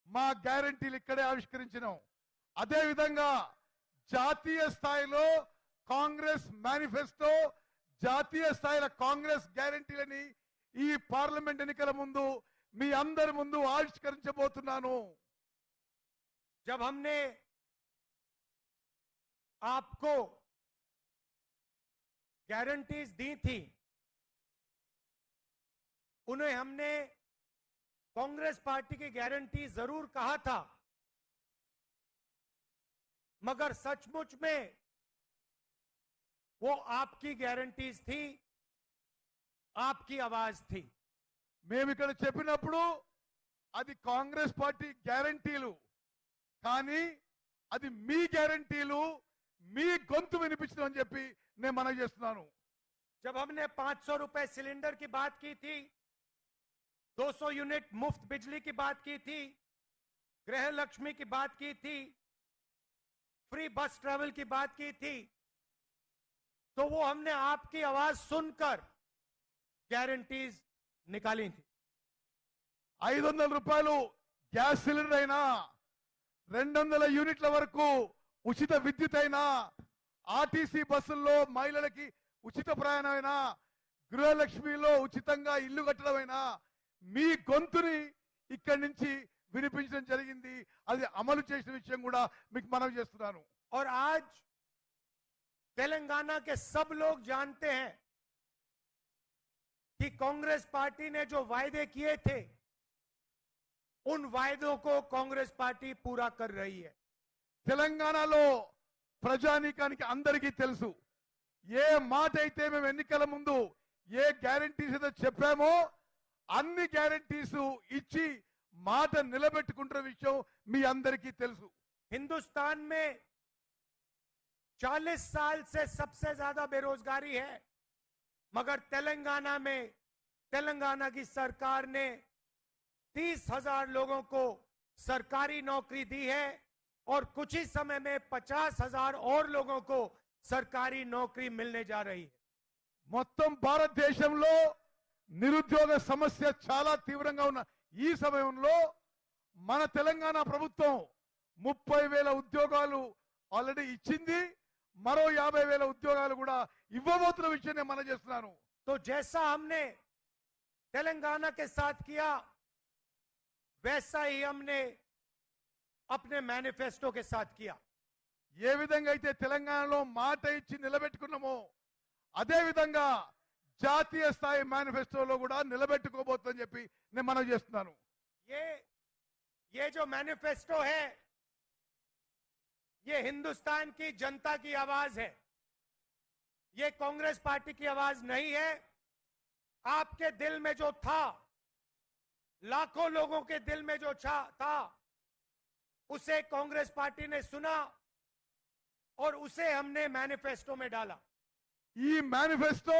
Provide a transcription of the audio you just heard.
మా గ్యారంటీలు ఇక్కడే ఆవిష్కరించినాం. అదే విధంగా జాతీయ స్థాయిలో కాంగ్రెస్ మేనిఫెస్టో, జాతీయ స్థాయిలో కాంగ్రెస్ గ్యారంటీలని ఈ పార్లమెంట్ ఎన్నికల ముందు మీ అందరి ముందు ఆవిష్కరించబోతున్నాను. जब हमने आपको गारंटीज दी थी, उन्हें हमने कांग्रेस पार्टी की गारंटी जरूर कहा था, मगर सचमुच में वो आपकी गारंटीज थी, आपकी आवाज थी. మేము ఇక్కడ చెప్పినప్పుడు అది కాంగ్రెస్ పార్టీ గ్యారంటీలు, కానీ అది మీ గ్యారంటీలు, మీ గొంతు వినిపించడం అని చెప్పి నేను మనవి చేస్తున్నాను. जब हमने 500 रुपए सिलेंडर की बात की थी, 200 यूनिट मुफ्त बिजली की बात की थी, गृह लक्ष्मी की बात की थी, फ्री बस ट्रैवल की बात की थी, तो वो हमने आपकी आवाज सुनकर गारंटीज निकाली थी. 500 రూపాయలు గ్యాస్ సిలిండర్ అయినా, 200 యూనిట్ల వరకు ఉచిత విద్యుత్ అయినా, ఆర్టీసీ బస్సుల్లో మహిళలకి ఉచిత ప్రయాణమైనా, గృహలక్ష్మిలో ఉచితంగా ఇల్లు కట్టడమైనా మీ గొంతుని ఇక్కడి నుంచి వినిపించడం జరిగింది. అది అమలు చేసిన విషయం కూడా మీకు మనవి చేస్తున్నాను. और आज तेलंगाना के सब लोग जानते हैं कि कांग्रेस पार्टी ने जो वायदे किए थे, उन वायदों को कांग्रेस पार्टी पूरा कर रही है. తెలంగాణలో ప్రజానీకానికి అందరికీ తెలుసు, ఏ మాట అయితే మేము ఎన్నికల ముందు ఏ గ్యారంటీస్ అయితే చెప్పామో అన్ని గ్యారంటీస్ ఇచ్చి మాట నిలబెట్టుకుంటున్న విషయం మీ అందరికీ తెలుసు. हिंदुस्तान में 40 साल से सबसे ज्यादा बेरोजगारी है, मगर तेलंगाना में तेलंगाना की सरकार ने 30,000 लोगों को सरकारी नौकरी दी है और कुछ ही समय में 50,000 और लोगों को सरकारी नौकरी मिलने जा रही है. మొత్తం భారతదేశంలో నిరుద్యోగ సమస్య చాలా తీవ్రంగా ఉన్న ఈ సమయంలో మన తెలంగాణ ప్రభుత్వం 30,000 ఉద్యోగాలు ఆల్రెడీ ఇచ్చింది, మరో 50,000 ఉద్యోగాలు కూడా ఇవ్వబోతున్న విషయం నేను మనం చేస్తున్నాను. तो जैसा हमने तेलंगाना के साथ किया, वैसा ही हमने अपने मैनिफेस्टो के साथ किया. ఏ విధంగా అయితే తెలంగాణలో మాట ఇచ్చి నిలబెట్టుకున్నామో అదే విధంగా జాతీయ స్థాయి మేనిఫెస్టోలో కూడా నిలబెట్టుకోబోతుందని చెప్పి నేను మనం చేస్తున్నాను. ये जो मैनिफेस्टो है, ये हिंदुस्तान की जनता की आवाज है. ये कांग्रेस पार्टी की आवाज नहीं है. आपके दिल में जो था, लाखों लोगों के दिल में जो था, उसे कांग्रेस पार्टी ने सुना और उसे हमने मैनिफेस्टो में डाला. ఈ మేనిఫెస్టో